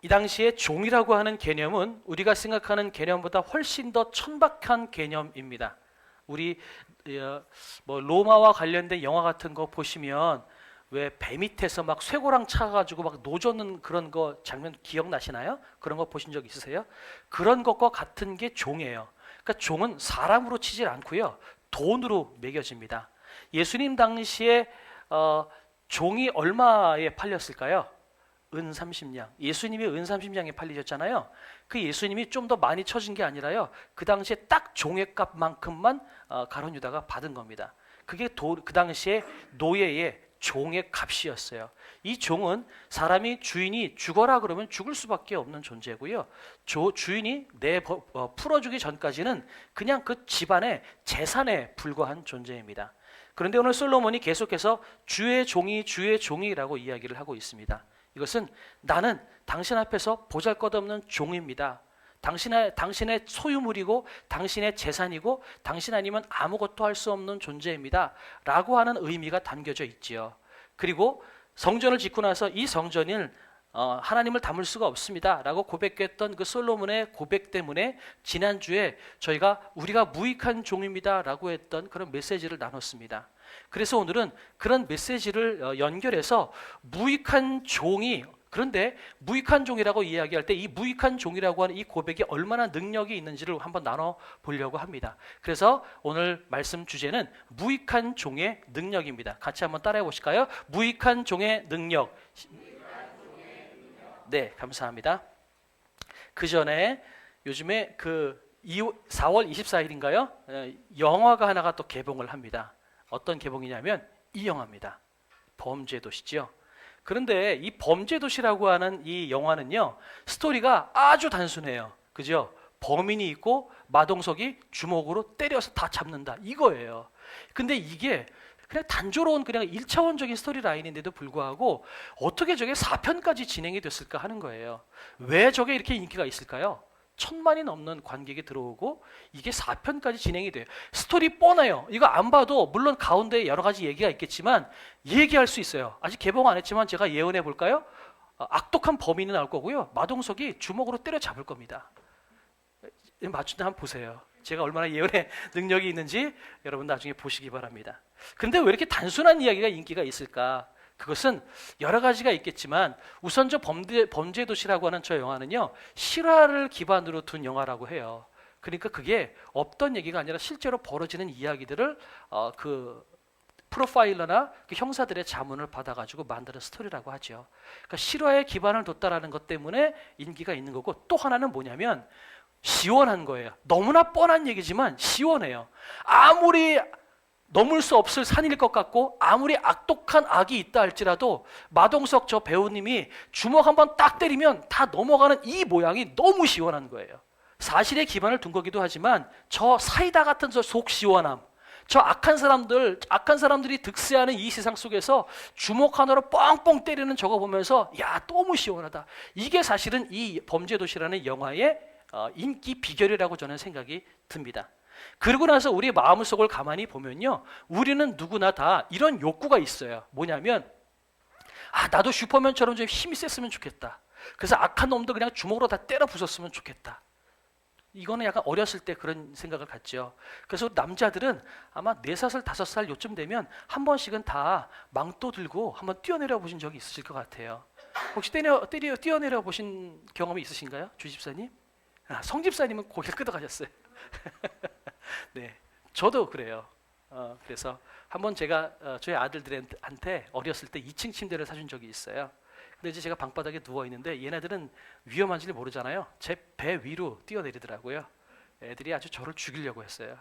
이 당시에 종이라고 하는 개념은 우리가 생각하는 개념보다 훨씬 더 천박한 개념입니다. 우리 뭐 로마와 관련된 영화 같은 거 보시면 왜 배 밑에서 막 쇠고랑 차가지고 막 노젓는 그런 거 장면 기억나시나요? 그런 거 보신 적 있으세요? 그런 것과 같은 게 종이에요. 그러니까 종은 사람으로 치질 않고요, 돈으로 매겨집니다. 예수님 당시에 종이 얼마에 팔렸을까요? 은 30냥. 예수님이 은 30냥에 팔리셨잖아요. 그 예수님이 좀 더 많이 쳐진 게 아니라요, 그 당시에 딱 종의 값만큼만 가룟 유다가 받은 겁니다. 그게 그 당시에 노예의 종의 값이었어요. 이 종은 사람이 주인이 죽어라 그러면 죽을 수밖에 없는 존재고요, 주인이 풀어주기 전까지는 그냥 그 집안의 재산에 불과한 존재입니다. 그런데 오늘 솔로몬이 계속해서 주의 종이라고 이야기를 하고 있습니다. 이것은 나는 당신 앞에서 보잘것없는 종입니다. 당신의 소유물이고 당신의 재산이고 당신 아니면 아무것도 할 수 없는 존재입니다 라고 하는 의미가 담겨져 있지요. 그리고 성전을 짓고 나서 이 성전을 하나님을 담을 수가 없습니다 라고 고백했던 그 솔로몬의 고백 때문에 지난주에 우리가 무익한 종입니다 라고 했던 그런 메시지를 나눴습니다. 그래서 오늘은 그런 메시지를 연결해서 그런데 무익한 종이라고 이야기할 때 이 무익한 종이라고 하는 이 고백이 얼마나 능력이 있는지를 한번 나눠보려고 합니다. 그래서 오늘 말씀 주제는 무익한 종의 능력입니다. 같이 한번 따라해 보실까요? 무익한 종의 능력. 네, 감사합니다. 그 전에 요즘에 4월 24일인가요? 영화가 하나가 또 개봉을 합니다. 어떤 개봉이냐면 이 영화입니다. 범죄도시죠. 그런데 이 범죄도시라고 하는 이 영화는요, 스토리가 아주 단순해요. 그죠? 범인이 있고 마동석이 주먹으로 때려서 다 잡는다, 이거예요. 근데 이게 그냥 단조로운 그냥 1차원적인 스토리 라인인데도 불구하고 어떻게 저게 4편까지 진행이 됐을까 하는 거예요. 왜 저게 이렇게 인기가 있을까요? 1000만이 넘는 관객이 들어오고 이게 4편까지 진행이 돼요. 스토리 뻔해요. 이거 안 봐도 물론 가운데 여러 가지 얘기가 있겠지만 얘기할 수 있어요. 아직 개봉 안 했지만 제가 예언해 볼까요? 악독한 범인이 나올 거고요, 마동석이 주먹으로 때려 잡을 겁니다. 맞추다 한번 보세요. 제가 얼마나 예언의 능력이 있는지 여러분 나중에 보시기 바랍니다. 그런데 왜 이렇게 단순한 이야기가 인기가 있을까? 그것은 여러 가지가 있겠지만 우선 저 범죄도시라고 하는 저 영화는요, 실화를 기반으로 둔 영화라고 해요. 그러니까 그게 없던 얘기가 아니라 실제로 벌어지는 이야기들을 그 프로파일러나 그 형사들의 자문을 받아가지고 만드는 스토리라고 하죠. 그러니까 실화에 기반을 뒀다라는 것 때문에 인기가 있는 거고, 또 하나는 뭐냐면 시원한 거예요. 너무나 뻔한 얘기지만 시원해요. 아무리 넘을 수 없을 산일 것 같고 아무리 악독한 악이 있다 할지라도 마동석 저 배우님이 주먹 한번 딱 때리면 다 넘어가는 이 모양이 너무 시원한 거예요. 사실에 기반을 둔 거기도 하지만 저 사이다 같은 저 속 시원함, 저 악한 사람들이 득세하는 이 세상 속에서 주먹 하나로 뻥뻥 때리는 저거 보면서 야, 너무 시원하다. 이게 사실은 이 범죄도시라는 영화의 인기 비결이라고 저는 생각이 듭니다. 그러고 나서 우리 마음속을 가만히 보면요, 우리는 누구나 다 이런 욕구가 있어요. 뭐냐면 나도 슈퍼맨처럼 좀 힘이 셌으면 좋겠다. 그래서 악한 놈도 그냥 주먹으로 다 때려 부쉈으면 좋겠다. 이거는 약간 어렸을 때 그런 생각을 갖죠. 그래서 남자들은 아마 4살, 5살 요쯤 되면 한 번씩은 다 망토 들고 한번 뛰어내려 보신 적이 있으실 것 같아요. 혹시 뛰어내려 보신 경험이 있으신가요? 주집사님? 성 집사님은 고개를 끄덕하셨어요. 네, 저도 그래요. 그래서 한번 제가 저희 아들들한테 어렸을 때 2층 침대를 사준 적이 있어요. 근데 이제 제가 방바닥에 누워 있는데 얘네들은 위험한지를 모르잖아요. 제 배 위로 뛰어내리더라고요. 애들이 아주 저를 죽이려고 했어요.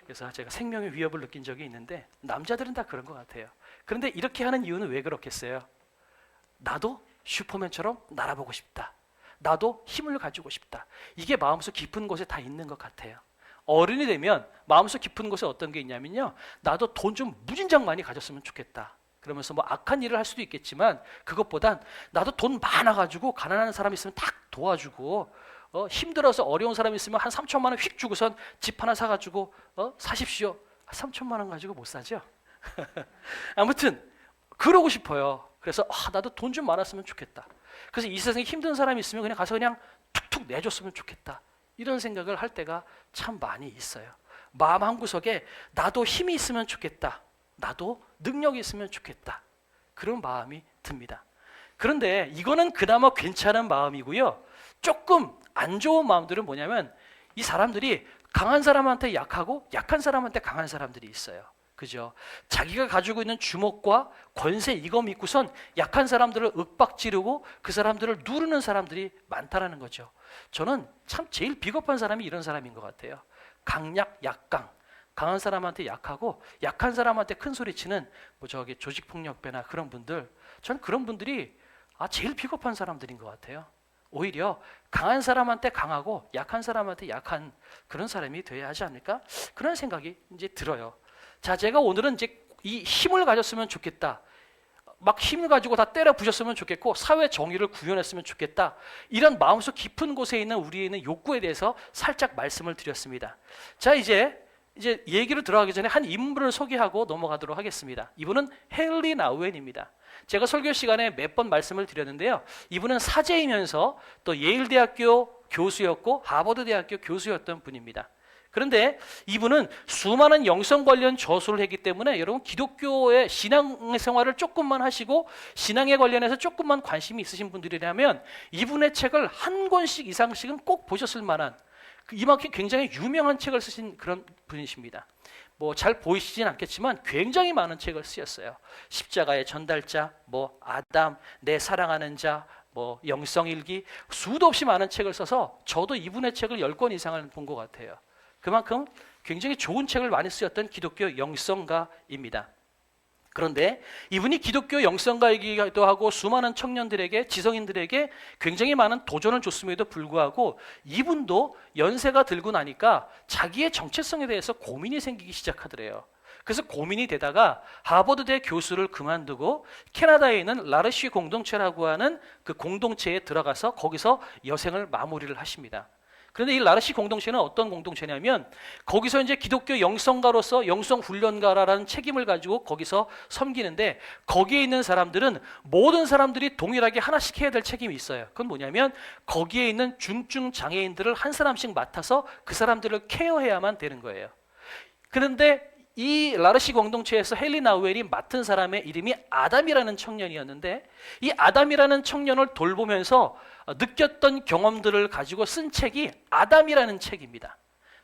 그래서 제가 생명의 위협을 느낀 적이 있는데 남자들은 다 그런 것 같아요. 그런데 이렇게 하는 이유는 왜 그렇겠어요? 나도 슈퍼맨처럼 날아보고 싶다. 나도 힘을 가지고 싶다. 이게 마음속 깊은 곳에 다 있는 것 같아요. 어른이 되면 마음속 깊은 곳에 어떤 게 있냐면요, 나도 돈 좀 무진장 많이 가졌으면 좋겠다. 그러면서 뭐 악한 일을 할 수도 있겠지만 그것보단 나도 돈 많아가지고 가난한 사람 있으면 딱 도와주고, 힘들어서 어려운 사람 있으면 한 3천만 원 휙 주고선 집 하나 사가지고 사십시오. 3천만 원 가지고 못 사죠. 아무튼 그러고 싶어요. 그래서 나도 돈 좀 많았으면 좋겠다. 그래서 이 세상에 힘든 사람이 있으면 그냥 가서 그냥 툭툭 내줬으면 좋겠다, 이런 생각을 할 때가 참 많이 있어요. 마음 한구석에 나도 힘이 있으면 좋겠다, 나도 능력이 있으면 좋겠다, 그런 마음이 듭니다. 그런데 이거는 그나마 괜찮은 마음이고요. 조금 안 좋은 마음들은 뭐냐면, 이 사람들이 강한 사람한테 약하고 약한 사람한테 강한 사람들이 있어요. 그죠? 자기가 가지고 있는 주목과 권세, 이거 믿고선 약한 사람들을 윽박지르고 그 사람들을 누르는 사람들이 많다라는 거죠. 저는 참 제일 비겁한 사람이 이런 사람인 것 같아요. 강약, 약강. 강한 사람한테 약하고 약한 사람한테 큰 소리 치는 조직폭력배나 그런 분들, 저는 그런 분들이 제일 비겁한 사람들인 것 같아요. 오히려 강한 사람한테 강하고 약한 사람한테 약한 그런 사람이 되어야 하지 않을까? 그런 생각이 이제 들어요. 자, 제가 오늘은 이제 이 힘을 가졌으면 좋겠다, 막 힘을 가지고 다 때려 부셨으면 좋겠고 사회 정의를 구현했으면 좋겠다, 이런 마음속 깊은 곳에 있는 우리의 있는 욕구에 대해서 살짝 말씀을 드렸습니다. 자, 이제 얘기를 들어가기 전에 한 인물을 소개하고 넘어가도록 하겠습니다. 이분은 헨리 나우엔입니다. 제가 설교 시간에 몇 번 말씀을 드렸는데요, 이분은 사제이면서 또 예일대학교 교수였고 하버드 대학교 교수였던 분입니다. 그런데 이분은 수많은 영성 관련 저술을 했기 때문에 여러분, 기독교의 신앙생활을 조금만 하시고 신앙에 관련해서 조금만 관심이 있으신 분들이라면 이분의 책을 한 권씩 이상씩은 꼭 보셨을 만한, 이만큼 굉장히 유명한 책을 쓰신 그런 분이십니다. 잘 보이시진 않겠지만 굉장히 많은 책을 쓰셨어요. 십자가의 전달자, 아담, 내 사랑하는 자, 영성일기, 수도 없이 많은 책을 써서 저도 이분의 책을 10권 이상을 본 것 같아요. 그만큼 굉장히 좋은 책을 많이 쓰였던 기독교 영성가입니다. 그런데 이분이 기독교 영성가이기도 하고 수많은 청년들에게, 지성인들에게 굉장히 많은 도전을 줬음에도 불구하고 이분도 연세가 들고 나니까 자기의 정체성에 대해서 고민이 생기기 시작하더래요. 그래서 고민이 되다가 하버드대 교수를 그만두고 캐나다에 있는 라르쉬 공동체라고 하는 그 공동체에 들어가서 거기서 여생을 마무리를 하십니다. 그런데 이 라르시 공동체는 어떤 공동체냐면, 거기서 이제 기독교 영성가로서 영성훈련가라는 책임을 가지고 거기서 섬기는데, 거기에 있는 사람들은 모든 사람들이 동일하게 하나씩 해야 될 책임이 있어요. 그건 뭐냐면 거기에 있는 중증 장애인들을 한 사람씩 맡아서 그 사람들을 케어해야만 되는 거예요. 그런데 이 라르시 공동체에서 헨리 나우엔이 맡은 사람의 이름이 아담이라는 청년이었는데, 이 아담이라는 청년을 돌보면서 느꼈던 경험들을 가지고 쓴 책이 아담이라는 책입니다.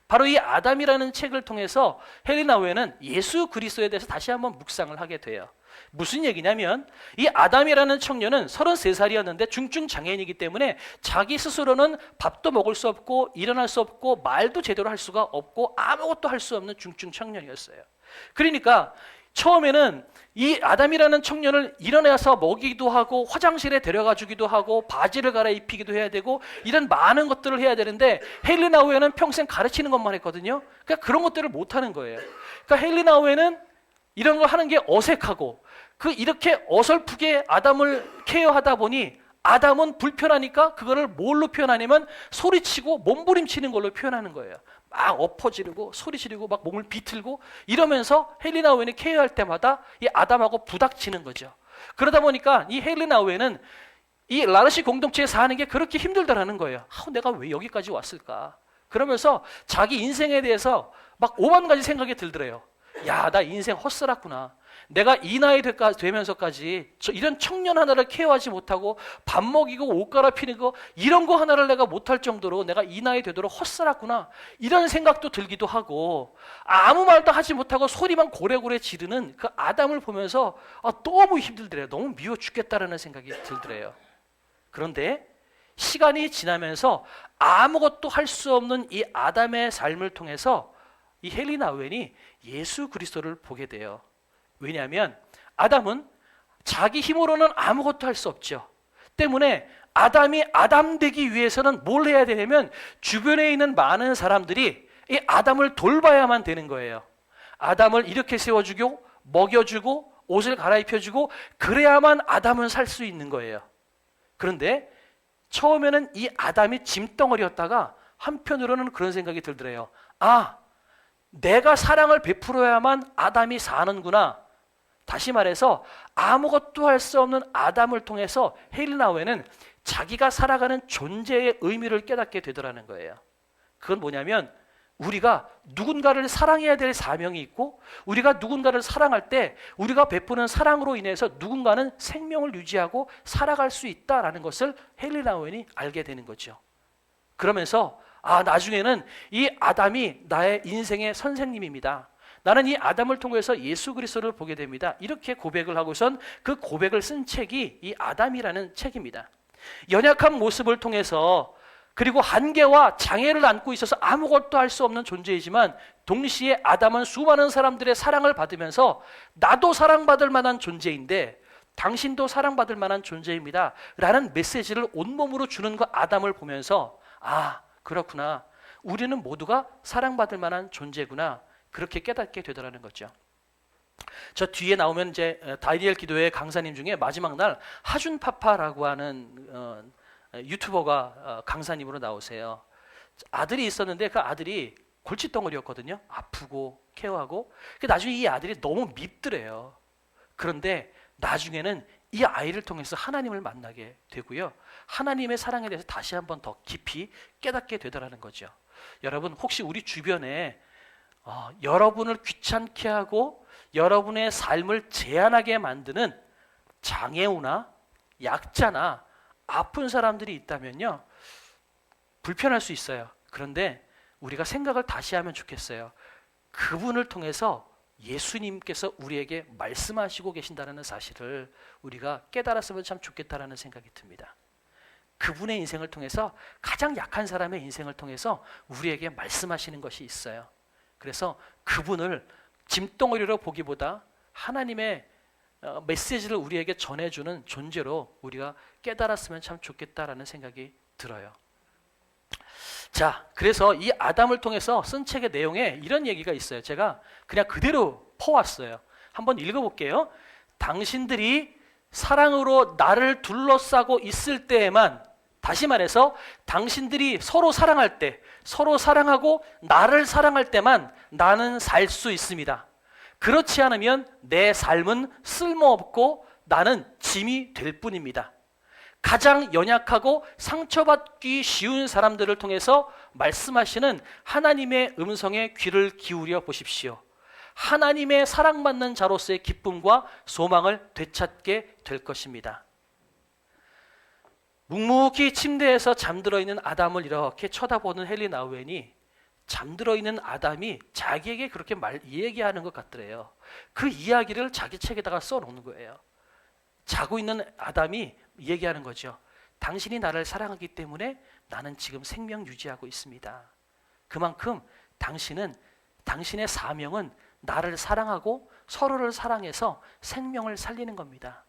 바로 이 아담이라는 책을 통해서 헨리 나우엔은 예수 그리스도에 대해서 다시 한번 묵상을 하게 돼요. 무슨 얘기냐면, 이 아담이라는 청년은 33살이었는데 중증 장애인이기 때문에 자기 스스로는 밥도 먹을 수 없고 일어날 수 없고 말도 제대로 할 수가 없고 아무것도 할 수 없는 중증 청년이었어요. 그러니까 처음에는 이 아담이라는 청년을 일어나서 먹이기도 하고 화장실에 데려가 주기도 하고 바지를 갈아입히기도 해야 되고 이런 많은 것들을 해야 되는데, 헨리 나우엔은 평생 가르치는 것만 했거든요. 그러니까 그런 것들을 못하는 거예요. 그러니까 헨리 나우엔은 이런 걸 하는 게 어색하고, 이렇게 어설프게 아담을 케어하다 보니 아담은 불편하니까 그거를 뭘로 표현하냐면 소리치고 몸부림치는 걸로 표현하는 거예요. 막 엎어지르고 소리 지르고 막 몸을 비틀고 이러면서 헨리 나우엔이 케어할 때마다 이 아담하고 부닥치는 거죠. 그러다 보니까 이 헨리 나우엔은 이 라르시 공동체에 사는 게 그렇게 힘들다라는 거예요. 내가 왜 여기까지 왔을까? 그러면서 자기 인생에 대해서 막 5만 가지 생각이 들더래요. 나 인생 헛살았구나. 내가 이 나이 되면서까지 이런 청년 하나를 케어하지 못하고 밥 먹이고 옷 갈아입히는 거, 이런 거 하나를 내가 못할 정도로 내가 이 나이 되도록 헛살았구나, 이런 생각도 들기도 하고, 아무 말도 하지 못하고 소리만 고래고래 지르는 그 아담을 보면서 너무 힘들더래요. 너무 미워 죽겠다라는 생각이 들더래요. 그런데 시간이 지나면서 아무것도 할 수 없는 이 아담의 삶을 통해서 이 헨리 나우엔이 예수 그리스도를 보게 돼요. 왜냐하면 아담은 자기 힘으로는 아무것도 할 수 없죠. 때문에 아담이 아담 되기 위해서는 뭘 해야 되냐면 주변에 있는 많은 사람들이 이 아담을 돌봐야만 되는 거예요. 아담을 이렇게 세워주고 먹여주고 옷을 갈아입혀주고, 그래야만 아담은 살 수 있는 거예요. 그런데 처음에는 이 아담이 짐덩어리였다가 한편으로는 그런 생각이 들더래요. 내가 사랑을 베풀어야만 아담이 사는구나. 다시 말해서 아무것도 할 수 없는 아담을 통해서 헬리나우에는 자기가 살아가는 존재의 의미를 깨닫게 되더라는 거예요. 그건 뭐냐면 우리가 누군가를 사랑해야 될 사명이 있고, 우리가 누군가를 사랑할 때 우리가 베푸는 사랑으로 인해서 누군가는 생명을 유지하고 살아갈 수 있다라는 것을 헬리나우엔이 알게 되는 거죠. 그러면서 나중에는 이 아담이 나의 인생의 선생님입니다. 나는 이 아담을 통해서 예수 그리스도를 보게 됩니다. 이렇게 고백을 하고선 그 고백을 쓴 책이 이 아담이라는 책입니다. 연약한 모습을 통해서, 그리고 한계와 장애를 안고 있어서 아무것도 할 수 없는 존재이지만 동시에 아담은 수많은 사람들의 사랑을 받으면서 나도 사랑받을 만한 존재인데 당신도 사랑받을 만한 존재입니다 라는 메시지를 온몸으로 주는 그 아담을 보면서 그렇구나, 우리는 모두가 사랑받을 만한 존재구나, 그렇게 깨닫게 되더라는 거죠. 저 뒤에 나오면 이제 다니엘 기도회 강사님 중에 마지막 날 하준 파파라고 하는 유튜버가 강사님으로 나오세요. 아들이 있었는데 그 아들이 골칫덩어리였거든요. 아프고 케어하고. 나중에 이 아들이 너무 밉더래요. 그런데 나중에는 이 아이를 통해서 하나님을 만나게 되고요, 하나님의 사랑에 대해서 다시 한번 더 깊이 깨닫게 되더라는 거죠. 여러분, 혹시 우리 주변에 여러분을 귀찮게 하고 여러분의 삶을 제한하게 만드는 장애우나 약자나 아픈 사람들이 있다면요, 불편할 수 있어요. 그런데 우리가 생각을 다시 하면 좋겠어요. 그분을 통해서 예수님께서 우리에게 말씀하시고 계신다는 사실을 우리가 깨달았으면 참 좋겠다라는 생각이 듭니다. 그분의 인생을 통해서, 가장 약한 사람의 인생을 통해서 우리에게 말씀하시는 것이 있어요. 그래서 그분을 짐덩어리로 보기보다 하나님의 메시지를 우리에게 전해주는 존재로 우리가 깨달았으면 참 좋겠다라는 생각이 들어요. 자, 그래서 이 아담을 통해서 쓴 책의 내용에 이런 얘기가 있어요. 제가 그냥 그대로 퍼왔어요. 한번 읽어볼게요. 당신들이 사랑으로 나를 둘러싸고 있을 때에만, 다시 말해서 당신들이 서로 사랑할 때, 서로 사랑하고 나를 사랑할 때만 나는 살 수 있습니다. 그렇지 않으면 내 삶은 쓸모없고 나는 짐이 될 뿐입니다. 가장 연약하고 상처받기 쉬운 사람들을 통해서 말씀하시는 하나님의 음성에 귀를 기울여 보십시오. 하나님의 사랑받는 자로서의 기쁨과 소망을 되찾게 될 것입니다. 묵묵히 침대에서 잠들어 있는 아담을 이렇게 쳐다보는 헬리나우엔이 잠들어 있는 아담이 자기에게 그렇게 얘기하는 것 같더래요. 그 이야기를 자기 책에다가 써놓는 거예요. 자고 있는 아담이 얘기하는 거죠. 당신이 나를 사랑하기 때문에 나는 지금 생명 유지하고 있습니다. 그만큼 당신의 사명은 나를 사랑하고 서로를 사랑해서 생명을 살리는 겁니다.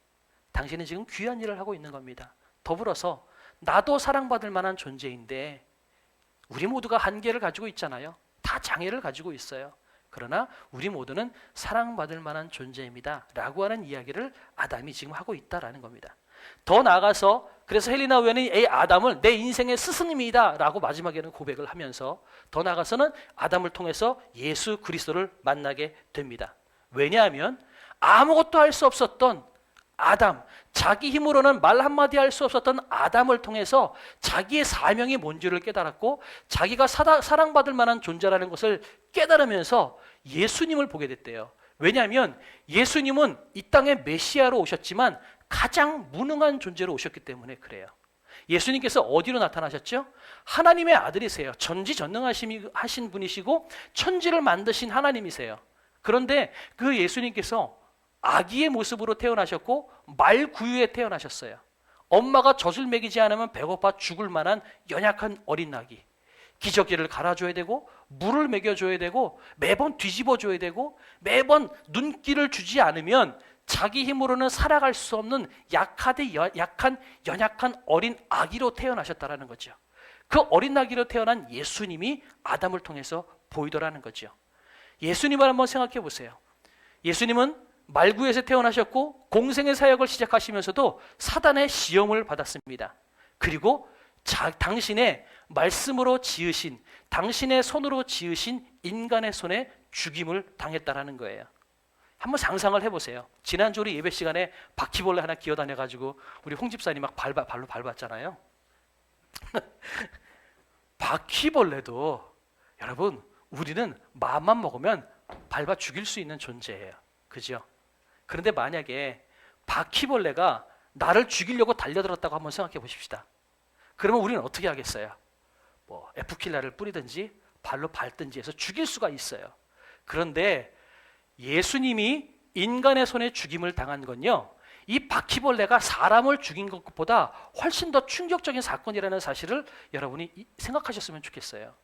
당신은 지금 귀한 일을 하고 있는 겁니다. 더불어서 나도 사랑받을 만한 존재인데 우리 모두가 한계를 가지고 있잖아요. 다 장애를 가지고 있어요. 그러나 우리 모두는 사랑받을 만한 존재입니다 라고 하는 이야기를 아담이 지금 하고 있다라는 겁니다. 더 나아가서 그래서 헬리나우엔이 아담을 내 인생의 스승님이다 라고 마지막에는 고백을 하면서 더 나아가서는 아담을 통해서 예수 그리스도를 만나게 됩니다. 왜냐하면 아무것도 할 수 없었던 아담, 자기 힘으로는 말 한마디 할 수 없었던 아담을 통해서 자기의 사명이 뭔지를 깨달았고 자기가 사랑받을 만한 존재라는 것을 깨달으면서 예수님을 보게 됐대요. 왜냐하면 예수님은 이 땅에 메시아로 오셨지만 가장 무능한 존재로 오셨기 때문에 그래요. 예수님께서 어디로 나타나셨죠? 하나님의 아들이세요. 전지전능하신 분이시고 천지를 만드신 하나님이세요. 그런데 그 예수님께서 아기의 모습으로 태어나셨고 말구유에 태어나셨어요. 엄마가 젖을 먹이지 않으면 배고파 죽을 만한 연약한 어린 아기. 기저귀를 갈아줘야 되고 물을 먹여줘야 되고 매번 뒤집어줘야 되고 매번 눈길을 주지 않으면 자기 힘으로는 살아갈 수 없는 약한 연약한 어린 아기로 태어나셨다라는 거죠. 그 어린 아기로 태어난 예수님이 아담을 통해서 보이더라는 거죠. 예수님을 한번 생각해 보세요. 예수님은 말구에서 태어나셨고 공생의 사역을 시작하시면서도 사단의 시험을 받았습니다. 그리고 당신의 말씀으로 지으신, 당신의 손으로 지으신 인간의 손에 죽임을 당했다라는 거예요. 한번 상상을 해보세요. 지난주 우리 예배 시간에 바퀴벌레 하나 기어다녀가지고 우리 홍 집사님 막 발로 밟았잖아요. 바퀴벌레도 여러분, 우리는 마음만 먹으면 밟아 죽일 수 있는 존재예요. 그죠? 그런데 만약에 바퀴벌레가 나를 죽이려고 달려들었다고 한번 생각해 보십시다. 그러면 우리는 어떻게 하겠어요? 뭐 에프킬라를 뿌리든지 발로 밟든지 해서 죽일 수가 있어요. 그런데 예수님이 인간의 손에 죽임을 당한 건요, 이 바퀴벌레가 사람을 죽인 것보다 훨씬 더 충격적인 사건이라는 사실을 여러분이 생각하셨으면 좋겠어요.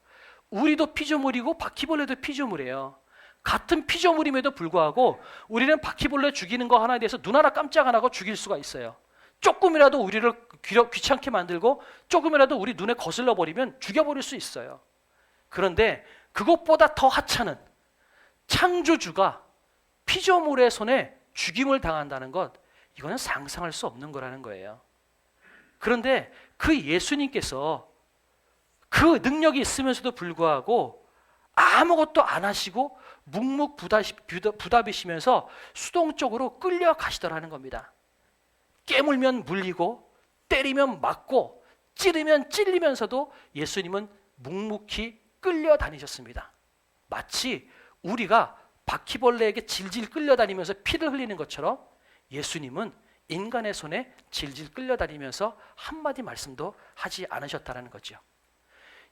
우리도 피조물이고 바퀴벌레도 피조물이에요. 같은 피조물임에도 불구하고 우리는 바퀴벌레 죽이는 거 하나에 대해서 눈 하나 깜짝 안 하고 죽일 수가 있어요. 조금이라도 우리를 귀찮게 만들고 조금이라도 우리 눈에 거슬러 버리면 죽여버릴 수 있어요. 그런데 그것보다 더 하찮은 창조주가 피조물의 손에 죽임을 당한다는 것, 이거는 상상할 수 없는 거라는 거예요. 그런데 그 예수님께서 그 능력이 있으면서도 불구하고 아무것도 안 하시고 묵묵부답이시면서 수동적으로 끌려가시더라는 겁니다. 깨물면 물리고 때리면 맞고 찌르면 찔리면서도 예수님은 묵묵히 끌려다니셨습니다. 마치 우리가 바퀴벌레에게 질질 끌려다니면서 피를 흘리는 것처럼 예수님은 인간의 손에 질질 끌려다니면서 한마디 말씀도 하지 않으셨다는 거죠.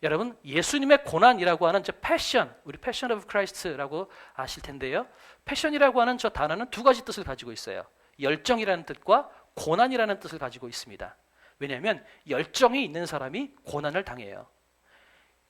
여러분, 예수님의 고난이라고 하는 저 패션, 우리 패션 오브 크라이스트라고 아실 텐데요. 패션이라고 하는 저 단어는 두 가지 뜻을 가지고 있어요. 열정이라는 뜻과 고난이라는 뜻을 가지고 있습니다. 왜냐하면 열정이 있는 사람이 고난을 당해요.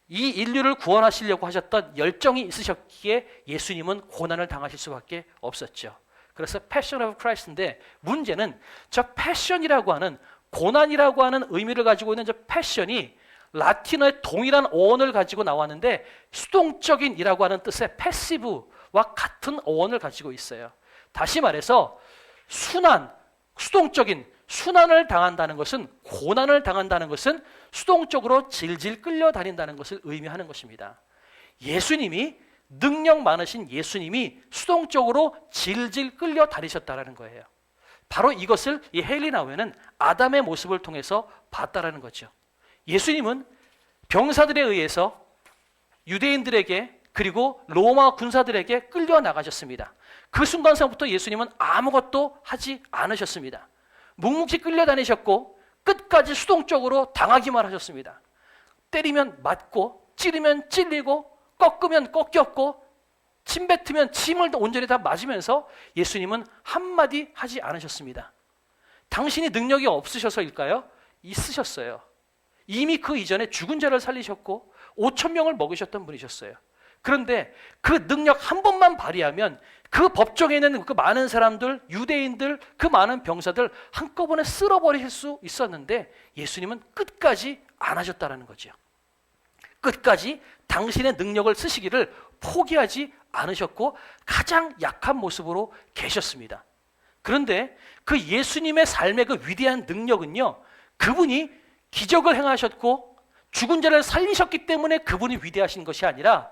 이 인류를 구원하시려고 하셨던 열정이 있으셨기에 예수님은 고난을 당하실 수밖에 없었죠. 그래서 패션 오브 크라이스트인데, 문제는 저 패션이라고 하는, 고난이라고 하는 의미를 가지고 있는 저 패션이 라틴어의 동일한 어원을 가지고 나왔는데 수동적인이라고 하는 뜻의 패시브와 같은 어원을 가지고 있어요. 다시 말해서 수동적인 순환을 당한다는 것은, 고난을 당한다는 것은 수동적으로 질질 끌려다닌다는 것을 의미하는 것입니다. 예수님이, 능력 많으신 예수님이 수동적으로 질질 끌려다니셨다는 거예요. 바로 이것을 이 헤일리 나우에는 아담의 모습을 통해서 봤다라는 거죠. 예수님은 병사들에 의해서 유대인들에게 그리고 로마 군사들에게 끌려나가셨습니다. 그 순간서부터 예수님은 아무것도 하지 않으셨습니다. 묵묵히 끌려다니셨고 끝까지 수동적으로 당하기만 하셨습니다. 때리면 맞고 찌르면 찔리고 꺾으면 꺾였고 침 뱉으면 침을 온전히 다 맞으면서 예수님은 한마디 하지 않으셨습니다. 당신이 능력이 없으셔서일까요? 있으셨어요. 이미 그 이전에 죽은 자를 살리셨고 5,000명을 먹이셨던 분이셨어요. 그런데 그 능력 한 번만 발휘하면 그 법정에 있는 그 많은 사람들, 유대인들, 그 많은 병사들 한꺼번에 쓸어버릴 수 있었는데 예수님은 끝까지 안 하셨다는 거죠. 끝까지 당신의 능력을 쓰시기를 포기하지 않으셨고 가장 약한 모습으로 계셨습니다. 그런데 그 예수님의 삶의 그 위대한 능력은요, 그분이 기적을 행하셨고 죽은 자를 살리셨기 때문에 그분이 위대하신 것이 아니라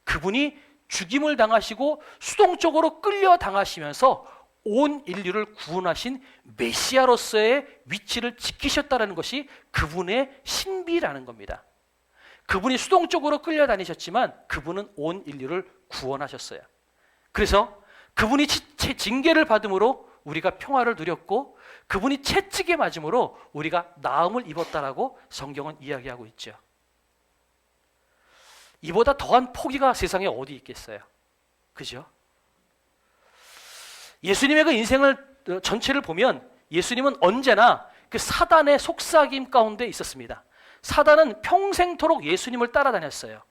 그분이 죽임을 당하시고 수동적으로 끌려당하시면서 온 인류를 구원하신 메시아로서의 위치를 지키셨다는 것이 그분의 신비라는 겁니다. 그분이 수동적으로 끌려다니셨지만 그분은 온 인류를 구원하셨어요. 그래서 그분이 징계를 받음으로 우리가 평화를 누렸고 그분이 채찍에 맞음으로 우리가 나음을 입었다라고 성경은 이야기하고 있죠. 이보다 더한 포기가 세상에 어디 있겠어요? 그죠? 예수님의 그 인생을 전체를 보면 예수님은 언제나 그 사단의 속삭임 가운데 있었습니다. 사단은 평생토록 예수님을 따라다녔어요.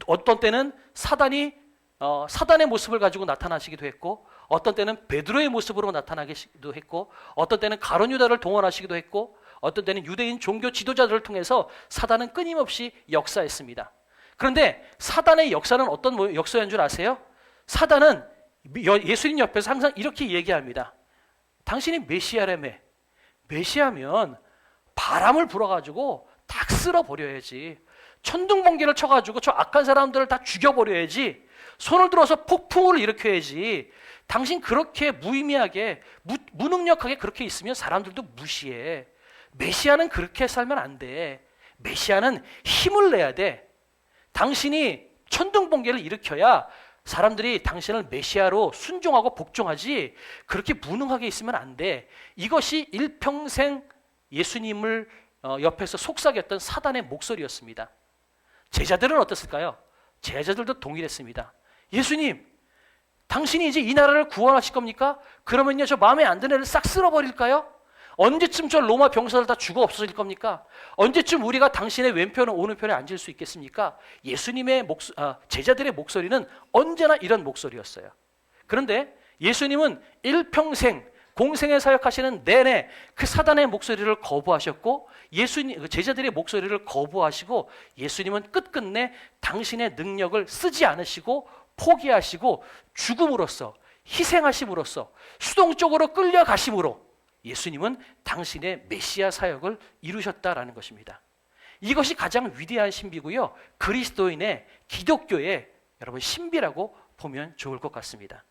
어떤 때는 사단의 모습을 가지고 나타나시기도 했고, 어떤 때는 베드로의 모습으로 나타나기도 했고, 어떤 때는 가룟 유다를 동원하시기도 했고, 어떤 때는 유대인 종교 지도자들을 통해서 사단은 끊임없이 역사했습니다. 그런데 사단의 역사는 어떤 역사인 줄 아세요? 사단은 예수님 옆에서 항상 이렇게 얘기합니다. 당신이 메시아라며. 메시아면 바람을 불어가지고 탁 쓸어버려야지. 천둥번개를 쳐가지고 저 악한 사람들을 다 죽여버려야지. 손을 들어서 폭풍을 일으켜야지. 당신 그렇게 무의미하게 무능력하게 그렇게 있으면 사람들도 무시해. 메시아는 그렇게 살면 안 돼. 메시아는 힘을 내야 돼. 당신이 천둥번개를 일으켜야 사람들이 당신을 메시아로 순종하고 복종하지, 그렇게 무능하게 있으면 안 돼. 이것이 일평생 예수님을 옆에서 속삭였던 사단의 목소리였습니다. 제자들은 어땠을까요? 제자들도 동일했습니다. 예수님, 당신이 이제 이 나라를 구원하실 겁니까? 그러면요, 저 마음에 안 드는 애를 싹 쓸어버릴까요? 언제쯤 저 로마 병사들 다 죽어 없어질 겁니까? 언제쯤 우리가 당신의 왼편을 오른편에 앉을 수 있겠습니까? 예수님의 제자들의 목소리는 언제나 이런 목소리였어요. 그런데 예수님은 일평생 공생의 사역하시는 내내 그 사단의 목소리를 거부하셨고, 제자들의 목소리를 거부하시고, 예수님은 끝끝내 당신의 능력을 쓰지 않으시고 포기하시고 죽음으로써, 희생하심으로써, 수동적으로 끌려가심으로 예수님은 당신의 메시아 사역을 이루셨다라는 것입니다. 이것이 가장 위대한 신비고요, 그리스도인의, 기독교의 여러분 신비라고 보면 좋을 것 같습니다.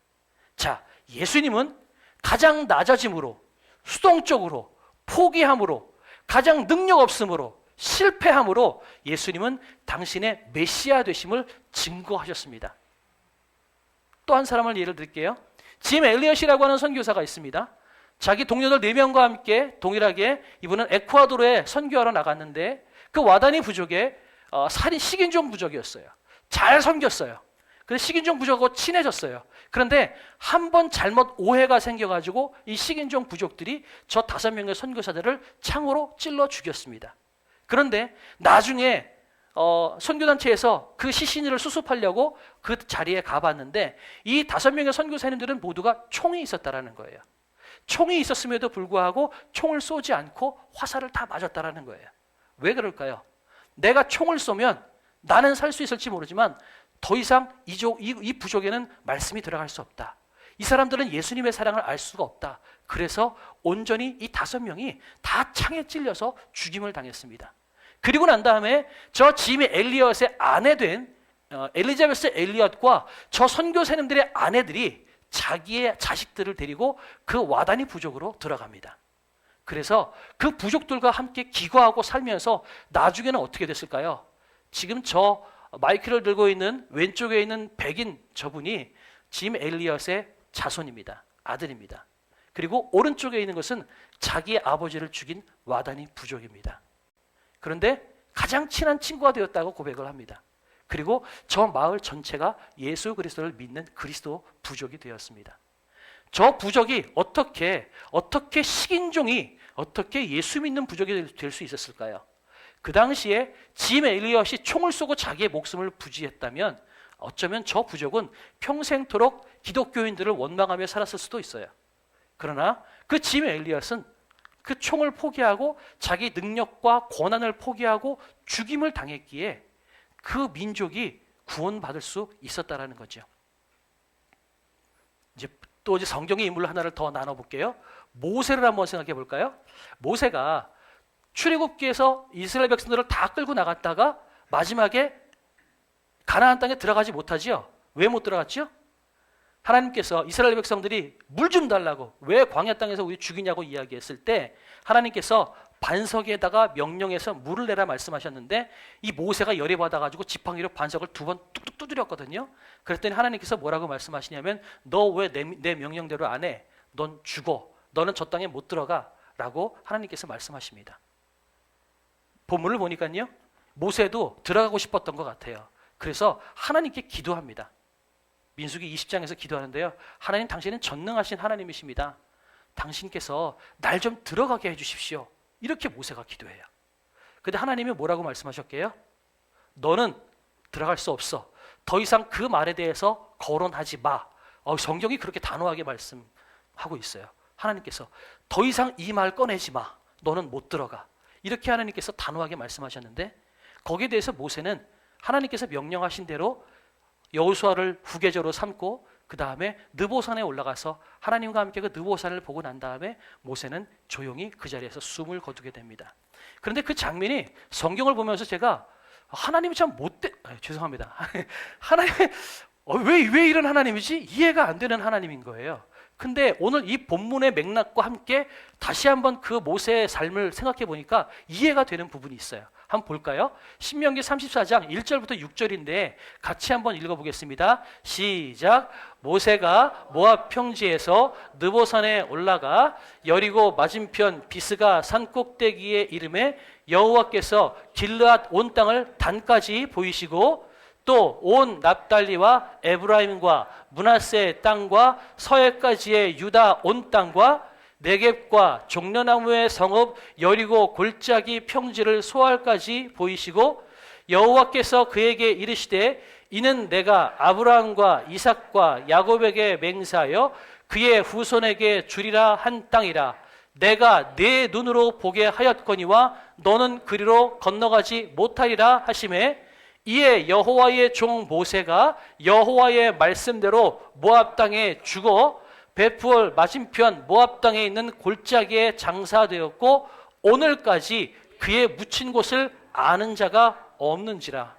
자, 예수님은 가장 낮아짐으로, 수동적으로, 포기함으로, 가장 능력 없음으로, 실패함으로 예수님은 당신의 메시아 되심을 증거하셨습니다. 또 한 사람을 예를 들게요. 짐 엘리엇이라고 하는 선교사가 있습니다. 자기 동료들 4명과 함께 동일하게 이분은 에콰도르에 선교하러 나갔는데, 그 와다니 부족의 식인종 부족이었어요. 잘 섬겼어요. 그래서 식인종 부족하고 친해졌어요. 그런데 한 번 잘못 오해가 생겨가지고 이 식인종 부족들이 저 5명의 선교사들을 창으로 찔러 죽였습니다. 그런데 나중에 선교단체에서 그 시신을 수습하려고 그 자리에 가봤는데, 이 5명의 선교사님들은 모두가 총이 있었다라는 거예요. 총이 있었음에도 불구하고 총을 쏘지 않고 화살을 다 맞았다라는 거예요. 왜 그럴까요? 내가 총을 쏘면 나는 살 수 있을지 모르지만 더 이상 이 부족에는 말씀이 들어갈 수 없다. 이 사람들은 예수님의 사랑을 알 수가 없다. 그래서 온전히 이 5명이 다 창에 찔려서 죽임을 당했습니다. 그리고 난 다음에 저 짐 엘리엇의 아내 된 엘리자베스 엘리엇과 저 선교사님들의 아내들이 자기의 자식들을 데리고 그 와다니 부족으로 들어갑니다. 그래서 그 부족들과 함께 기거하고 살면서 나중에는 어떻게 됐을까요? 지금 저 마이크를 들고 있는 왼쪽에 있는 백인 저분이 짐 엘리엇의 자손입니다. 아들입니다. 그리고 오른쪽에 있는 것은 자기의 아버지를 죽인 와다니 부족입니다. 그런데 가장 친한 친구가 되었다고 고백을 합니다. 그리고 저 마을 전체가 예수 그리스도를 믿는 그리스도 부족이 되었습니다. 저 부족이 어떻게 식인종이 어떻게 예수 믿는 부족이 될 수 있었을까요? 그 당시에 짐 엘리엇이 총을 쏘고 자기의 목숨을 부지했다면 어쩌면 저 부족은 평생토록 기독교인들을 원망하며 살았을 수도 있어요. 그러나 그 짐 엘리엇은 그 총을 포기하고 자기 능력과 권한을 포기하고 죽임을 당했기에 그 민족이 구원받을 수 있었다라는 거죠. 이제 성경의 인물 하나를 더 나눠볼게요. 모세를 한번 생각해 볼까요? 모세가 출애굽기에서 이스라엘 백성들을 다 끌고 나갔다가 마지막에 가나안 땅에 들어가지 못하지요. 왜 못 들어갔죠? 하나님께서 이스라엘 백성들이 물 좀 달라고, 왜 광야 땅에서 우리 죽이냐고 이야기했을 때 하나님께서 반석에다가 명령해서 물을 내라 말씀하셨는데, 이 모세가 열이 받아가지고 지팡이로 반석을 2번 뚝뚝 두드렸거든요. 그랬더니 하나님께서 뭐라고 말씀하시냐면, 너 왜 내 명령대로 안 해? 넌 죽어. 너는 저 땅에 못 들어가. 라고 하나님께서 말씀하십니다. 본문을 보니까요, 모세도 들어가고 싶었던 것 같아요. 그래서 하나님께 기도합니다. 민수기 20장에서 기도하는데요, 하나님, 당신은 전능하신 하나님이십니다. 당신께서 날 좀 들어가게 해주십시오. 이렇게 모세가 기도해요. 근데 하나님이 뭐라고 말씀하셨게요? 너는 들어갈 수 없어. 더 이상 그 말에 대해서 거론하지 마. 성경이 그렇게 단호하게 말씀하고 있어요. 하나님께서 더 이상 이 말 꺼내지 마. 너는 못 들어가. 이렇게 하나님께서 단호하게 말씀하셨는데, 거기에 대해서 모세는 하나님께서 명령하신 대로 여호수아를 후계자로 삼고 그 다음에 느보산에 올라가서 하나님과 함께 그 느보산을 보고 난 다음에 모세는 조용히 그 자리에서 숨을 거두게 됩니다. 그런데 그 장면이 성경을 보면서 제가 하나님이 참 죄송합니다. 하나님 왜 이런 하나님이지? 이해가 안 되는 하나님인 거예요. 근데 오늘 이 본문의 맥락과 함께 다시 한번 그 모세의 삶을 생각해 보니까 이해가 되는 부분이 있어요. 한번 볼까요? 신명기 34장 1절부터 6절인데 같이 한번 읽어보겠습니다. 시작. 모세가 모압 평지에서 느보산에 올라가 여리고 맞은편 비스가 산 꼭대기에 이름에 여호와께서 길르앗 온 땅을 단까지 보이시고 또 온 납달리와 에브라임과 므낫세 땅과 서해까지의 유다 온 땅과 네겝과 종려나무의 성읍 여리고 골짜기 평지를 소알까지 보이시고 여호와께서 그에게 이르시되 이는 내가 아브라함과 이삭과 야곱에게 맹세하여 그의 후손에게 주리라 한 땅이라. 내가 네 눈으로 보게 하였거니와 너는 그리로 건너가지 못하리라 하시매 이에 여호와의 종 모세가 여호와의 말씀대로 모압 땅에 죽어 베푸얼 맞은편 모압 땅에 있는 골짜기에 장사되었고 오늘까지 그의 묻힌 곳을 아는 자가 없는지라.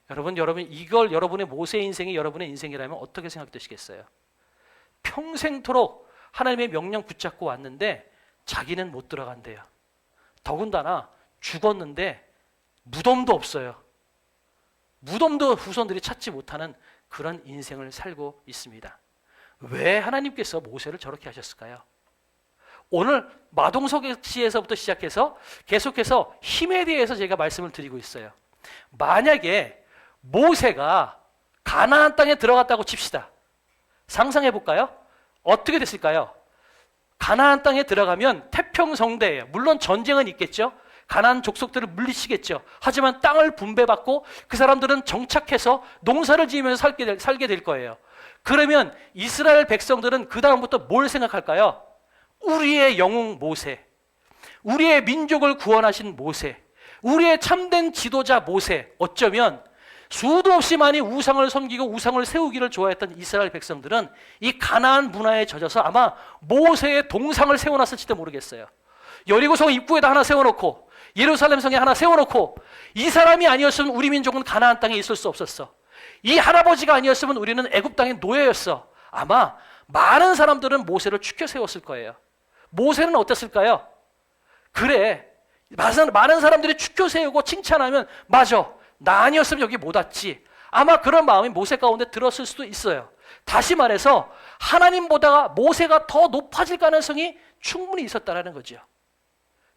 여러분 이걸 여러분의 모세 인생이 여러분의 인생이라면 어떻게 생각되시겠어요? 평생토록 하나님의 명령 붙잡고 왔는데 자기는 못 들어간대요. 더군다나 죽었는데 무덤도 없어요. 무덤도 후손들이 찾지 못하는 그런 인생을 살고 있습니다. 왜 하나님께서 모세를 저렇게 하셨을까요? 오늘 마동석시에서부터 시작해서 계속해서 힘에 대해서 제가 말씀을 드리고 있어요. 만약에 모세가 가나안 땅에 들어갔다고 칩시다. 상상해 볼까요? 어떻게 됐을까요? 가나안 땅에 들어가면 태평성대예요. 물론 전쟁은 있겠죠. 가나안 족속들을 물리치겠죠. 하지만 땅을 분배받고 그 사람들은 정착해서 농사를 지으면서 살게 될 거예요. 그러면 이스라엘 백성들은 그 다음부터 뭘 생각할까요? 우리의 영웅 모세, 우리의 민족을 구원하신 모세, 우리의 참된 지도자 모세. 어쩌면 수도 없이 많이 우상을 섬기고 우상을 세우기를 좋아했던 이스라엘 백성들은 이 가나안 문화에 젖어서 아마 모세의 동상을 세워놨을지도 모르겠어요. 여리고성 입구에다 하나 세워놓고 예루살렘 성에 하나 세워놓고 이 사람이 아니었으면 우리 민족은 가나안 땅에 있을 수 없었어. 이 할아버지가 아니었으면 우리는 애굽 땅의 노예였어. 아마 많은 사람들은 모세를 추켜 세웠을 거예요. 모세는 어땠을까요? 그래, 많은 사람들이 추켜 세우고 칭찬하면 맞아, 나 아니었으면 여기 못 왔지. 아마 그런 마음이 모세 가운데 들었을 수도 있어요. 다시 말해서 하나님보다 모세가 더 높아질 가능성이 충분히 있었다는 거죠.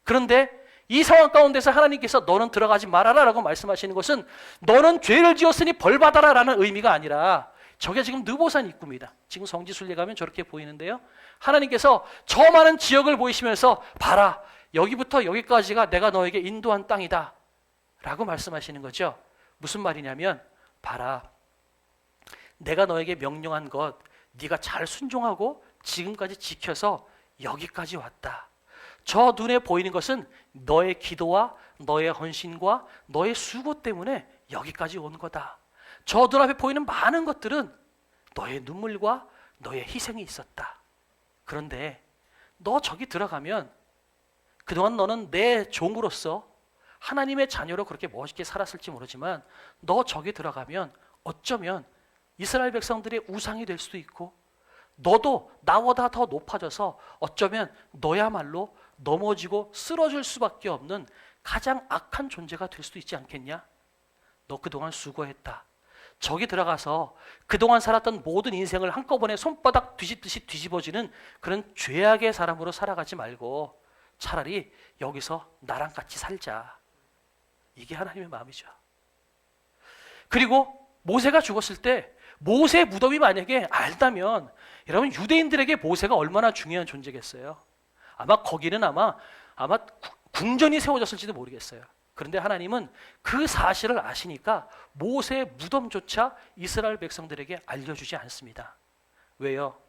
그런데 이 상황 가운데서 하나님께서 너는 들어가지 말아라 라고 말씀하시는 것은 너는 죄를 지었으니 벌 받아라 라는 의미가 아니라 저게 지금 느보산 입구입니다. 지금 성지순례 가면 저렇게 보이는데요. 하나님께서 저 많은 지역을 보이시면서 봐라, 여기부터 여기까지가 내가 너에게 인도한 땅이다 라고 말씀하시는 거죠. 무슨 말이냐면 봐라, 내가 너에게 명령한 것 네가 잘 순종하고 지금까지 지켜서 여기까지 왔다. 저 눈에 보이는 것은 너의 기도와 너의 헌신과 너의 수고 때문에 여기까지 온 거다. 저 눈앞에 보이는 많은 것들은 너의 눈물과 너의 희생이 있었다. 그런데 너 저기 들어가면 그동안 너는 내 종으로서 하나님의 자녀로 그렇게 멋있게 살았을지 모르지만 너 저기 들어가면 어쩌면 이스라엘 백성들의 우상이 될 수도 있고 너도 나보다 더 높아져서 어쩌면 너야말로 넘어지고 쓰러질 수밖에 없는 가장 악한 존재가 될 수도 있지 않겠냐? 너 그동안 수고했다. 저기 들어가서 그동안 살았던 모든 인생을 한꺼번에 손바닥 뒤집듯이 뒤집어지는 그런 죄악의 사람으로 살아가지 말고 차라리 여기서 나랑 같이 살자. 이게 하나님의 마음이죠. 그리고 모세가 죽었을 때 모세 무덤이 만약에 알다면 여러분 유대인들에게 모세가 얼마나 중요한 존재겠어요. 아마 거기는 아마 궁전이 세워졌을지도 모르겠어요. 그런데 하나님은 그 사실을 아시니까 모세의 무덤조차 이스라엘 백성들에게 알려주지 않습니다. 왜요?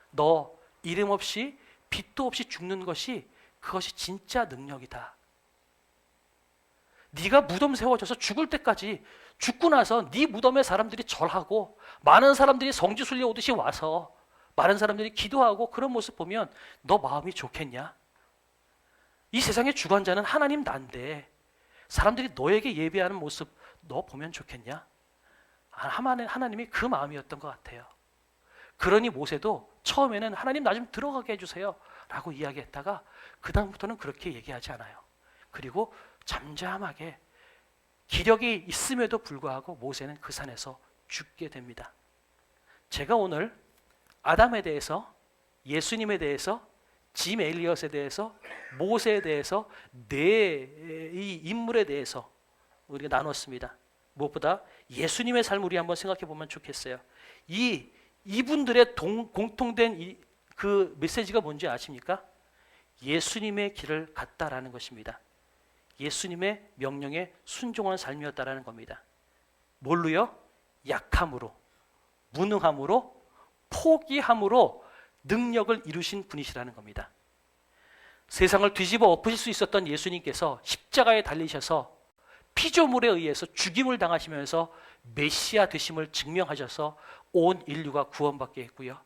너 이름 없이 빛도 없이 죽는 것이 그것이 진짜 능력이다. 네가 무덤 세워져서 죽을 때까지 죽고 나서 네 무덤에 사람들이 절하고 많은 사람들이 성지순례 오듯이 와서 많은 사람들이 기도하고 그런 모습 보면 너 마음이 좋겠냐? 이 세상의 주관자는 하나님 난데 사람들이 너에게 예배하는 모습 너 보면 좋겠냐? 하나님이 그 마음이었던 것 같아요. 그러니 모세도 처음에는 하나님 나 좀 들어가게 해주세요 라고 이야기했다가 그 다음부터는 그렇게 얘기하지 않아요. 그리고 잠잠하게 기력이 있음에도 불구하고 모세는 그 산에서 죽게 됩니다. 제가 오늘 아담에 대해서, 예수님에 대해서, 짐 엘리엇에 대해서, 모세에 대해서 이 인물에 대해서 우리가 나눴습니다. 무엇보다 예수님의 삶을 우리 한번 생각해 보면 좋겠어요. 이분들의 공통된 그 메시지가 뭔지 아십니까? 예수님의 길을 갔다라는 것입니다. 예수님의 명령에 순종한 삶이었다라는 겁니다. 뭘로요? 약함으로, 무능함으로, 포기함으로 능력을 이루신 분이시라는 겁니다. 세상을 뒤집어 엎으실 수 있었던 예수님께서 십자가에 달리셔서 피조물에 의해서 죽임을 당하시면서 메시아 되심을 증명하셔서 온 인류가 구원받게 했고요.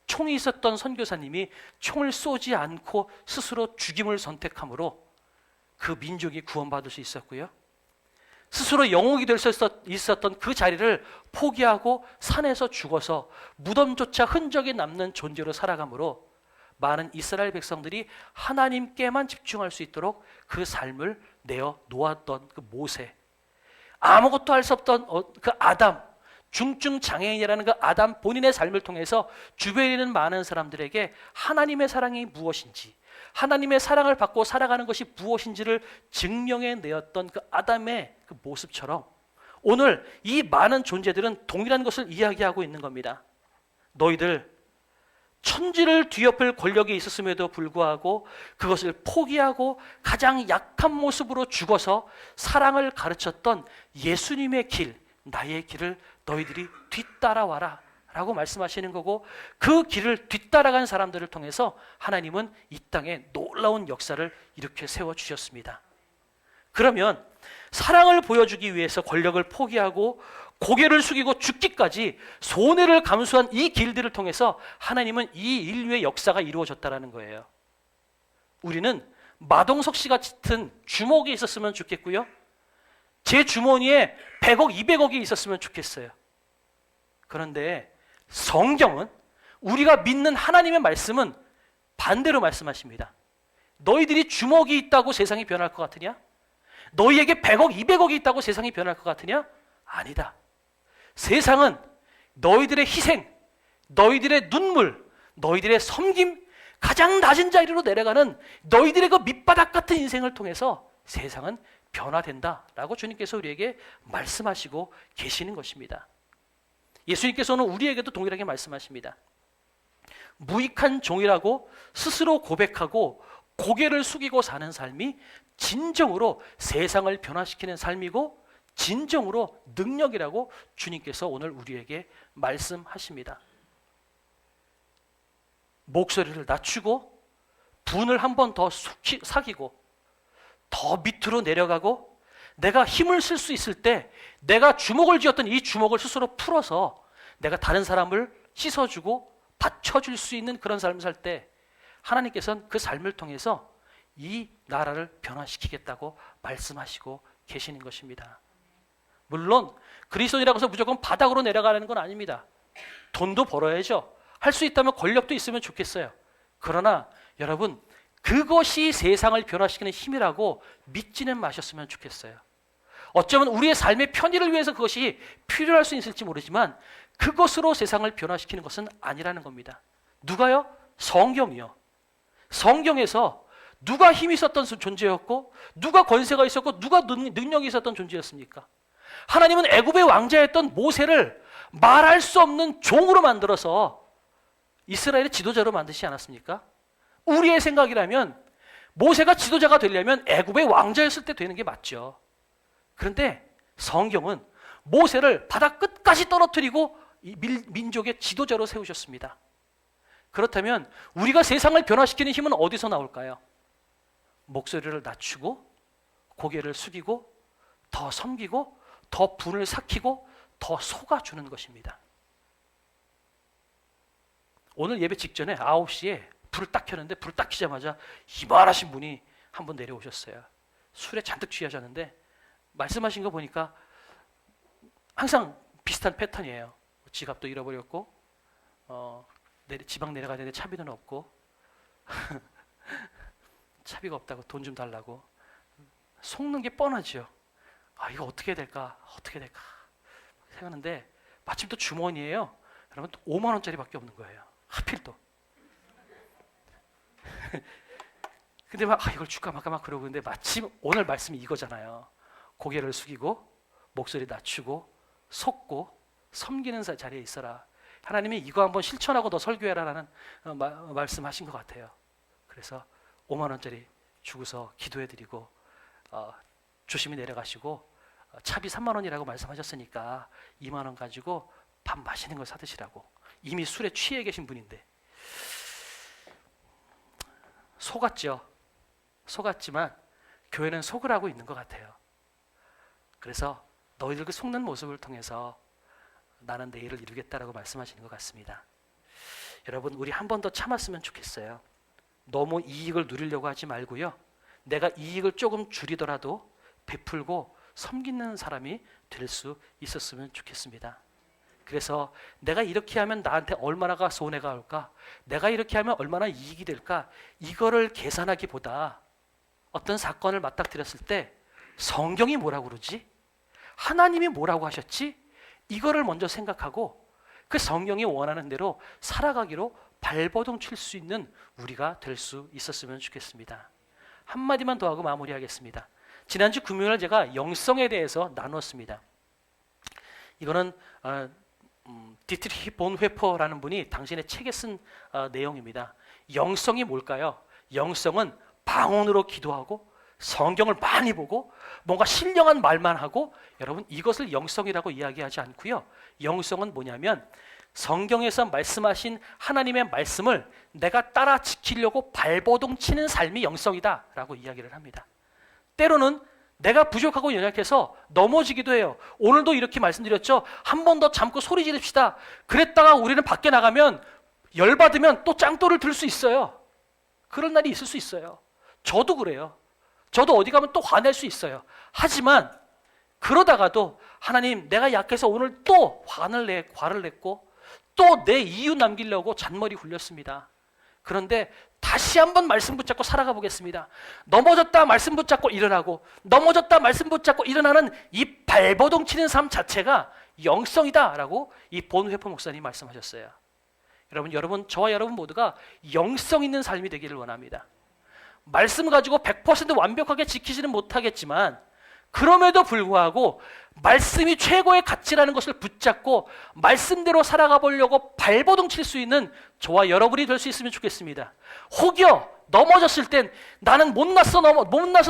총이 있었던 선교사님이 총을 쏘지 않고 스스로 죽임을 선택함으로 그 민족이 구원받을 수 있었고요. 스스로 영웅이 될 수 있었던 그 자리를 포기하고 산에서 죽어서 무덤조차 흔적이 남는 존재로 살아가므로 많은 이스라엘 백성들이 하나님께만 집중할 수 있도록 그 삶을 내어 놓았던 그 모세, 아무것도 할 수 없던 그 아담, 중증 장애인이라는 그 아담 본인의 삶을 통해서 주변에 있는 많은 사람들에게 하나님의 사랑이 무엇인지, 하나님의 사랑을 받고 살아가는 것이 무엇인지를 증명해 내었던 그 아담의 그 모습처럼 오늘 이 많은 존재들은 동일한 것을 이야기하고 있는 겁니다. 너희들 천지를 뒤엎을 권력이 있었음에도 불구하고 그것을 포기하고 가장 약한 모습으로 죽어서 사랑을 가르쳤던 예수님의 길, 나의 길을 너희들이 뒤따라와라 라고 말씀하시는 거고, 그 길을 뒤따라간 사람들을 통해서 하나님은 이 땅에 놀라운 역사를 일으켜 세워주셨습니다. 그러면 사랑을 보여주기 위해서 권력을 포기하고 고개를 숙이고 죽기까지 손해를 감수한 이 길들을 통해서 하나님은 이 인류의 역사가 이루어졌다는 거예요. 우리는 마동석 씨 같은 주목이 있었으면 좋겠고요, 제 주머니에 100억, 200억이 있었으면 좋겠어요. 그런데 성경은, 우리가 믿는 하나님의 말씀은 반대로 말씀하십니다. 너희들이 주먹이 있다고 세상이 변할 것 같으냐? 너희에게 100억, 200억이 있다고 세상이 변할 것 같으냐? 아니다. 세상은 너희들의 희생, 너희들의 눈물, 너희들의 섬김, 가장 낮은 자리로 내려가는 너희들의 그 밑바닥 같은 인생을 통해서 세상은 변화된다라고 주님께서 우리에게 말씀하시고 계시는 것입니다. 예수님께서는 우리에게도 동일하게 말씀하십니다. 무익한 종이라고 스스로 고백하고 고개를 숙이고 사는 삶이 진정으로 세상을 변화시키는 삶이고 진정으로 능력이라고 주님께서 오늘 우리에게 말씀하십니다. 목소리를 낮추고 분을 한 번 더 사귀고 더 밑으로 내려가고 내가 힘을 쓸 수 있을 때 내가 주먹을 쥐었던 이 주먹을 스스로 풀어서 내가 다른 사람을 씻어주고 받쳐줄 수 있는 그런 삶을 살 때 하나님께서는 그 삶을 통해서 이 나라를 변화시키겠다고 말씀하시고 계시는 것입니다. 물론 그리스도인이라고 해서 무조건 바닥으로 내려가는 건 아닙니다. 돈도 벌어야죠. 할 수 있다면 권력도 있으면 좋겠어요. 그러나 여러분, 그것이 세상을 변화시키는 힘이라고 믿지는 마셨으면 좋겠어요. 어쩌면 우리의 삶의 편의를 위해서 그것이 필요할 수 있을지 모르지만 그것으로 세상을 변화시키는 것은 아니라는 겁니다. 누가요? 성경이요. 성경에서 누가 힘이 있었던 존재였고 누가 권세가 있었고 누가 능력이 있었던 존재였습니까? 하나님은 애굽의 왕자였던 모세를 말할 수 없는 종으로 만들어서 이스라엘의 지도자로 만드시지 않았습니까? 우리의 생각이라면 모세가 지도자가 되려면 애굽의 왕자였을 때 되는 게 맞죠. 그런데 성경은 모세를 바다 끝까지 떨어뜨리고 민족의 지도자로 세우셨습니다. 그렇다면 우리가 세상을 변화시키는 힘은 어디서 나올까요? 목소리를 낮추고 고개를 숙이고 더 섬기고 더 분을 삭히고 더 속아주는 것입니다. 오늘 예배 직전에 9시에 불을 딱 켰는데 불을 딱 켜자마자 이만하신 분이 한 분 내려오셨어요. 술에 잔뜩 취하셨는데 말씀하신 거 보니까 항상 비슷한 패턴이에요. 지갑도 잃어버렸고 지방 내려가야 되는데 차비는 없고 차비가 없다고 돈 좀 달라고 속는 게 뻔하죠. 아, 이거 어떻게 해야 될까? 어떻게 해야 될까? 생각하는데 마침 또 주머니에요. 여러분 또 5만 원짜리밖에 없는 거예요. 하필 또. 근데 막 이걸 줄까 말까 막 그러고 있는데 마침 오늘 말씀이 이거잖아요. 고개를 숙이고 목소리 낮추고 속고 섬기는 자리에 있어라. 하나님이 이거 한번 실천하고 너 설교해라라는 말씀하신 것 같아요. 그래서 5만 원짜리 주고서 기도해드리고 조심히 내려가시고 차비 3만 원이라고 말씀하셨으니까 2만 원 가지고 밥 맛있는 걸 사드시라고. 이미 술에 취해 계신 분인데 속았죠. 속았지만 교회는 속으라고 있는 것 같아요. 그래서 너희들 그 속는 모습을 통해서 나는 내일을 이루겠다라고 말씀하시는 것 같습니다. 여러분 우리 한 번 더 참았으면 좋겠어요. 너무 이익을 누리려고 하지 말고요. 내가 이익을 조금 줄이더라도 베풀고 섬기는 사람이 될 수 있었으면 좋겠습니다. 그래서 내가 이렇게 하면 나한테 얼마나 손해가 올까? 내가 이렇게 하면 얼마나 이익이 될까? 이거를 계산하기보다 어떤 사건을 맞닥뜨렸을 때 성경이 뭐라고 그러지? 하나님이 뭐라고 하셨지? 이거를 먼저 생각하고 그 성경이 원하는 대로 살아가기로 발버둥 칠 수 있는 우리가 될 수 있었으면 좋겠습니다. 한마디만 더 하고 마무리하겠습니다. 지난주 금요일 제가 영성에 대해서 나눴습니다. 이거는 디트리히 본회퍼라는 분이 당신의 책에 쓴 내용입니다. 영성이 뭘까요? 영성은 방언으로 기도하고 성경을 많이 보고 뭔가 신령한 말만 하고, 여러분 이것을 영성이라고 이야기하지 않고요. 영성은 뭐냐면 성경에서 말씀하신 하나님의 말씀을 내가 따라 지키려고 발버둥 치는 삶이 영성이다라고 이야기를 합니다. 때로는 내가 부족하고 연약해서 넘어지기도 해요. 오늘도 이렇게 말씀드렸죠. 한 번 더 참고 소리 지릅시다. 그랬다가 우리는 밖에 나가면 열받으면 또 짱돌을 들 수 있어요. 그런 날이 있을 수 있어요. 저도 그래요. 저도 어디 가면 또 화낼 수 있어요. 하지만 그러다가도 하나님 내가 약해서 오늘 또 화를 냈고 또 내 이유 남기려고 잔머리 굴렸습니다. 그런데 다시 한번 말씀 붙잡고 살아가 보겠습니다. 넘어졌다 말씀 붙잡고 일어나고 넘어졌다 말씀 붙잡고 일어나는 이 발버둥 치는 삶 자체가 영성이다라고 이 본회포 목사님 말씀하셨어요. 여러분 저와 여러분 모두가 영성 있는 삶이 되기를 원합니다. 말씀 가지고 100% 완벽하게 지키지는 못하겠지만 그럼에도 불구하고 말씀이 최고의 가치라는 것을 붙잡고 말씀대로 살아가 보려고 발버둥 칠 수 있는 저와 여러분이 될 수 있으면 좋겠습니다. 혹여 넘어졌을 땐 나는 못나서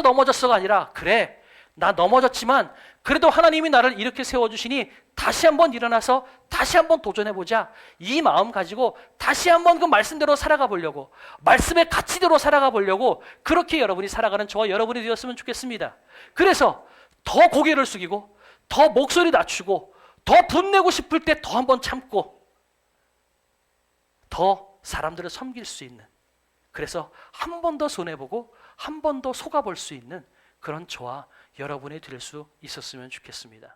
넘어졌어가 아니라, 그래 나 넘어졌지만 그래도 하나님이 나를 이렇게 세워주시니 다시 한번 일어나서 다시 한번 도전해보자, 이 마음 가지고 다시 한번 그 말씀대로 살아가 보려고, 말씀의 가치대로 살아가 보려고, 그렇게 여러분이 살아가는 저와 여러분이 되었으면 좋겠습니다. 그래서 더 고개를 숙이고 더 목소리 낮추고 더 분내고 싶을 때 더 한번 참고 더 사람들을 섬길 수 있는, 그래서 한 번 더 손해보고 한 번 더 속아볼 수 있는 그런 저와 여러분이 될 수 있었으면 좋겠습니다.